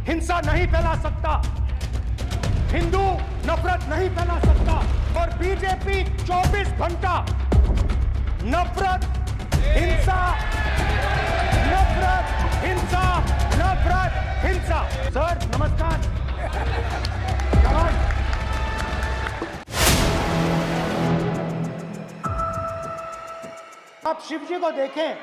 हिंसा नहीं फैला सकता, हिंदू नफरत नहीं फैला सकता। और बीजेपी 24 घंटा नफरत, हिंसा, नफरत, हिंसा, नफरत, हिंसा। सर नमस्कार। जवान आप शिवजी को देखें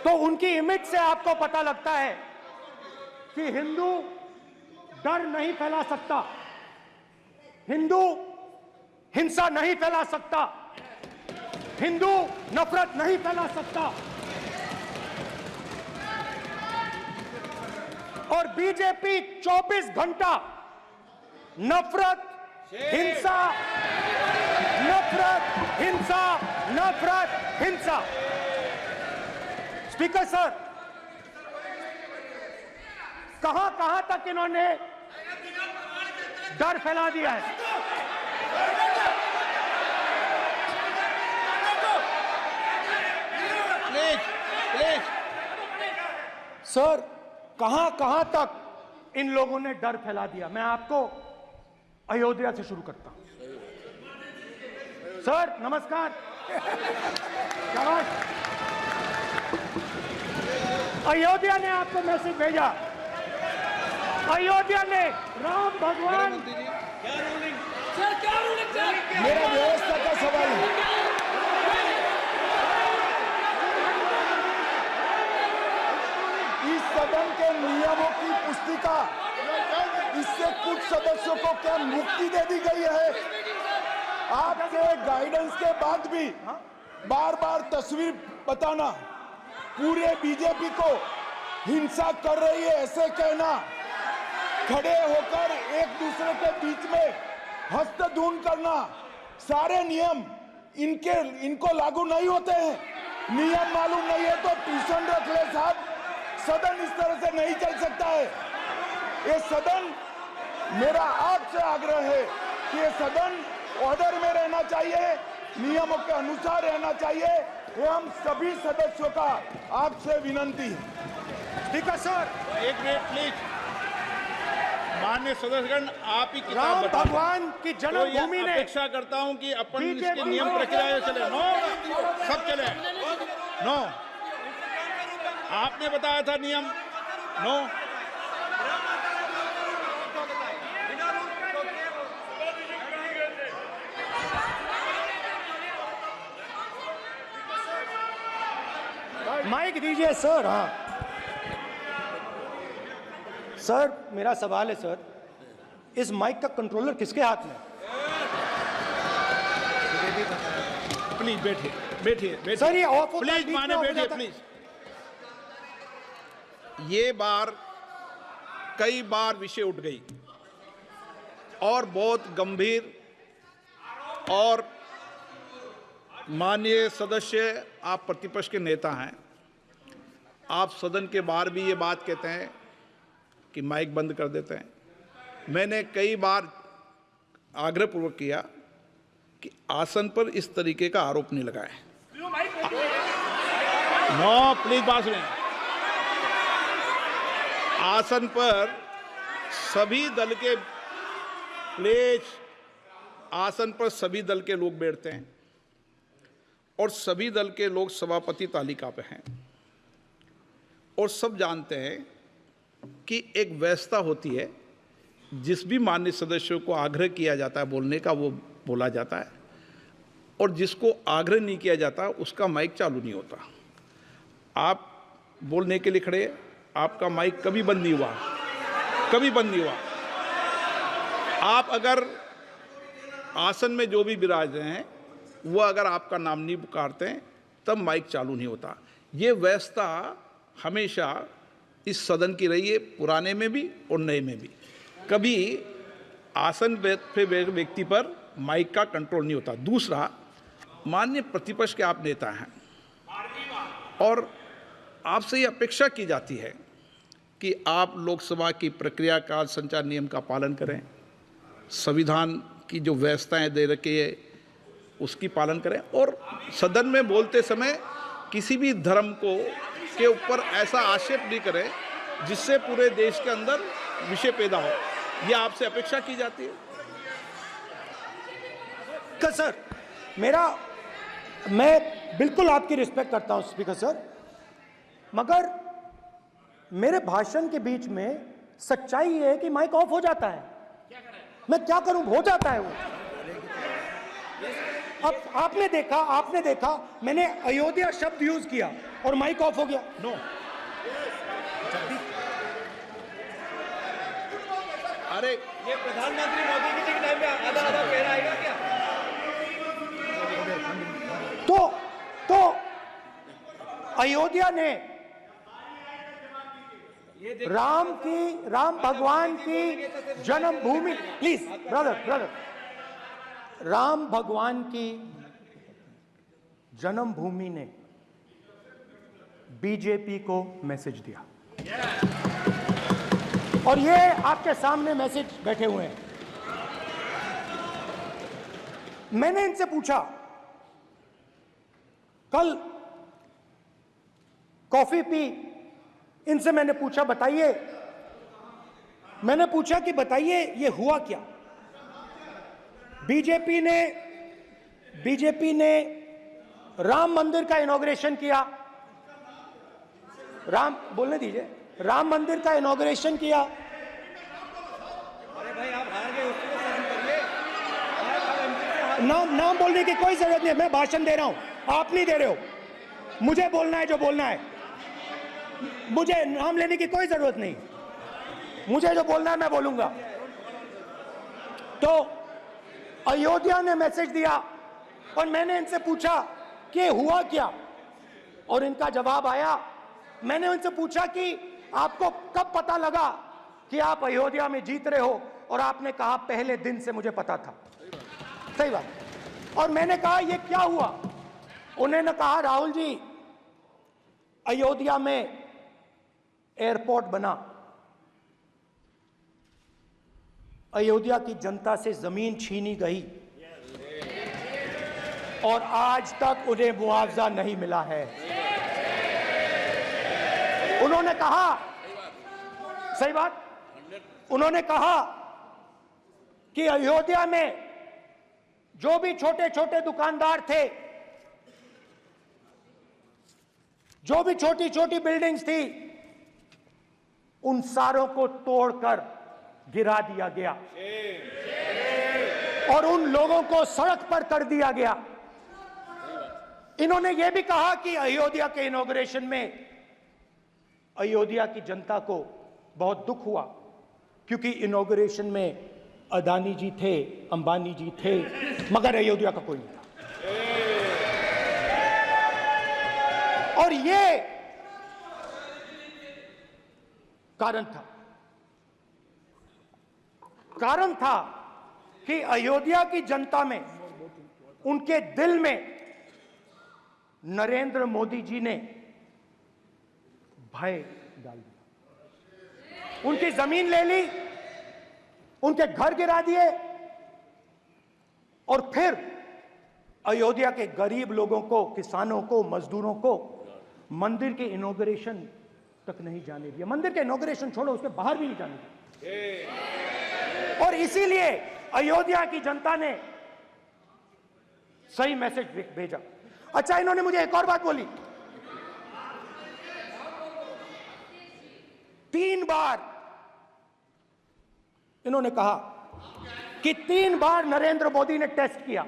तो उनकी इमेज से आपको पता लगता है कि हिंदू डर नहीं फैला सकता, हिंदू हिंसा नहीं फैला सकता, हिंदू नफरत नहीं फैला सकता। और बीजेपी 24 घंटा नफरत, हिंसा, नफरत, हिंसा, नफरत, हिंसा। स्पीकर सर, कहां तक इन्होंने डर फैला दिया है? प्लीज सर, कहां तक इन लोगों ने डर फैला दिया? मैं आपको अयोध्या से शुरू करता हूं। सर नमस्कार। जवान अयोध्या ने आपको मैसेज भेजा, अयोध्या ने राम भगवान। मेरा व्यवस्था का सवाल है। इस सदन के नियमों की पुस्तिका, इससे कुछ सदस्यों को क्या मुक्ति दे दी गई है? आपके गाइडेंस के बाद भी बार बार तस्वीर बताना, पूरे बीजेपी को हिंसा कर रही है ऐसे कहना, खड़े होकर एक दूसरे के बीच में हस्तधून करना, सारे नियम इनको लागू नहीं होते हैं। नियम मालूम नहीं है तो ट्यूशन रख ले साहब। सदन इस तरह से नहीं चल सकता है। ये सदन, मेरा आपसे आग्रह है कि ये सदन ऑर्डर में रहना चाहिए, नियमों के अनुसार रहना चाहिए। ये हम सभी सदस्यों का आपसे विनंती है। स्पीकर सर, एक मिनट प्लीज। माननीय सदस्यगण, आप ही राम किताब भगवान की जन्मभूमि ने अपेक्षा करता हूं कि अपन इसके नियम प्रक्रिया चले। नो, सब चले। नो, आपने बताया था नियम। नो, माइक दीजिए सर। हाँ सर, मेरा सवाल है सर, इस माइक का कंट्रोलर किसके हाथ में? प्लीज बैठिए सर ये ऑफ होता है, प्लीज बीच में माने हो बैठिए जाता है। प्लीज। ये बार कई बार विषय उठ गई और बहुत गंभीर, और माननीय सदस्य, आप प्रतिपक्ष के नेता हैं, आप सदन के बाहर भी ये बात कहते हैं कि माइक बंद कर देते हैं। मैंने कई बार आग्रहपूर्वक किया कि आसन पर इस तरीके का आरोप नहीं लगाएं। नो प्लीज, बात सुनिए। आसन पर सभी दल के, प्लीज, आसन पर सभी दल के लोग बैठते हैं और सभी दल के लोग सभापति तालिका पे हैं, और सब जानते हैं कि एक व्यवस्था होती है, जिस भी माननीय सदस्यों को आग्रह किया जाता है बोलने का वो बोला जाता है, और जिसको आग्रह नहीं किया जाता उसका माइक चालू नहीं होता। आप बोलने के लिए खड़े, आपका माइक कभी बंद नहीं हुआ, कभी बंद नहीं हुआ। आप अगर आसन में जो भी विराज रहे हैं वो अगर आपका नाम नहीं पुकारते हैं तब माइक चालू नहीं होता। ये व्यवस्था हमेशा इस सदन की रही है, पुराने में भी और नए में भी। कभी आसन पे व्यक्ति पर माइक का कंट्रोल नहीं होता। दूसरा, माननीय प्रतिपक्ष के आप नेता हैं और आपसे ये अपेक्षा की जाती है कि आप लोकसभा की प्रक्रिया का, संचार नियम का पालन करें, संविधान की जो व्यवस्थाएं दे रखी है उसकी पालन करें, और सदन में बोलते समय किसी भी धर्म को के ऊपर ऐसा आक्षेप नहीं करें जिससे पूरे देश के अंदर विषय पैदा हो, यह आपसे अपेक्षा की जाती है। सर, मैं बिल्कुल आपकी रिस्पेक्ट करता हूं स्पीकर सर, मगर मेरे भाषण के बीच में सच्चाई ये है कि माइक ऑफ हो जाता है। मैं क्या करूं, हो जाता है वो। अब आपने देखा मैंने अयोध्या शब्द यूज किया और माइक ऑफ हो गया। नो, अरे ये प्रधानमंत्री मोदी जी के टाइम में आधा आधा कह आएगा क्या? तो अयोध्या ने राम भगवान की जन्मभूमि, प्लीज ब्रदर, राम भगवान की जन्मभूमि ने बीजेपी को मैसेज दिया, और ये आपके सामने मैसेज बैठे हुए हैं। मैंने इनसे पूछा, कल कॉफी पी, इनसे मैंने पूछा कि बताइए ये हुआ क्या। बीजेपी ने राम मंदिर का इनॉग्रेशन किया, बोलने दीजिए, राम मंदिर का इनॉग्रेशन किया। अरे भाई आप हार गए, उसको सहन करिए। नाम बोलने की कोई जरूरत नहीं है, मैं भाषण दे रहा हूं, आप नहीं दे रहे हो। मुझे बोलना है जो बोलना है, मुझे नाम लेने की कोई जरूरत नहीं, मुझे जो बोलना है मैं बोलूंगा। तो अयोध्या ने मैसेज दिया और मैंने इनसे पूछा कि हुआ क्या, और इनका जवाब आया। मैंने उनसे पूछा कि आपको कब पता लगा कि आप अयोध्या में जीत रहे हो, और आपने कहा पहले दिन से मुझे पता था। सही बात। और मैंने कहा ये क्या हुआ, उन्होंने कहा राहुल जी अयोध्या में एयरपोर्ट बना, अयोध्या की जनता से जमीन छीनी गई और आज तक उन्हें मुआवजा नहीं मिला है। उन्होंने कहा, सही बात, उन्होंने कहा कि अयोध्या में जो भी छोटे छोटे दुकानदार थे, जो भी छोटी छोटी बिल्डिंग्स थी, उन सारों को तोड़कर गिरा दिया गया और उन लोगों को सड़क पर कर दिया गया। इन्होंने यह भी कहा कि अयोध्या के इनॉग्रेशन में अयोध्या की जनता को बहुत दुख हुआ, क्योंकि इनॉग्रेशन में अदानी जी थे, अंबानी जी थे, मगर अयोध्या का कोई नहीं था। और ये कारण था कि अयोध्या की जनता में, उनके दिल में नरेंद्र मोदी जी ने भय डाल दिया। उनकी जमीन ले ली, उनके घर गिरा दिए, और फिर अयोध्या के गरीब लोगों को, किसानों को, मजदूरों को मंदिर के इनॉग्रेशन तक नहीं जाने दिया। मंदिर के इनॉग्रेशन छोड़ो, उसके बाहर भी नहीं जाने दिया। और इसीलिए अयोध्या की जनता ने सही मैसेज भेजा। अच्छा, इन्होंने मुझे एक और बात बोली, 3 बार इन्होंने कहा कि 3 बार नरेंद्र मोदी ने टेस्ट किया,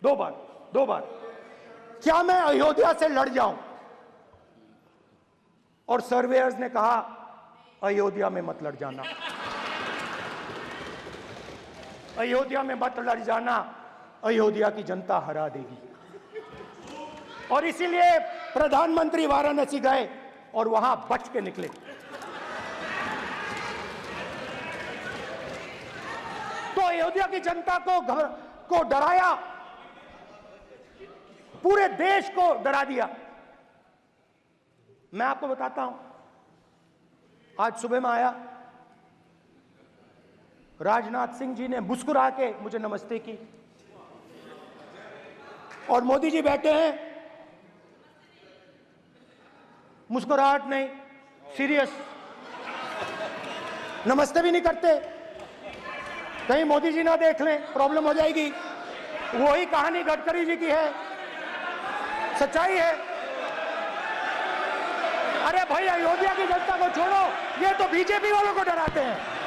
2 बार क्या मैं अयोध्या से लड़ जाऊं, और सर्वेयर्स ने कहा अयोध्या में मत लड़ जाना, अयोध्या में मत लड़ जाना, अयोध्या की जनता हरा देगी। और इसीलिए प्रधानमंत्री वाराणसी गए और वहां बच के निकले। तो अयोध्या की जनता को डराया, पूरे देश को डरा दिया। मैं आपको बताता हूं, आज सुबह में आया, राजनाथ सिंह जी ने मुस्कुरा के मुझे नमस्ते की, और मोदी जी बैठे हैं, मुस्कुराहट नहीं, सीरियस। नमस्ते भी नहीं करते। कहीं मोदी जी ना देख लें, प्रॉब्लम हो जाएगी। वही कहानी गडकरी जी की है, सच्चाई है। अरे भाई, अयोध्या की जनता को छोड़ो, ये तो बीजेपी वालों को डराते हैं।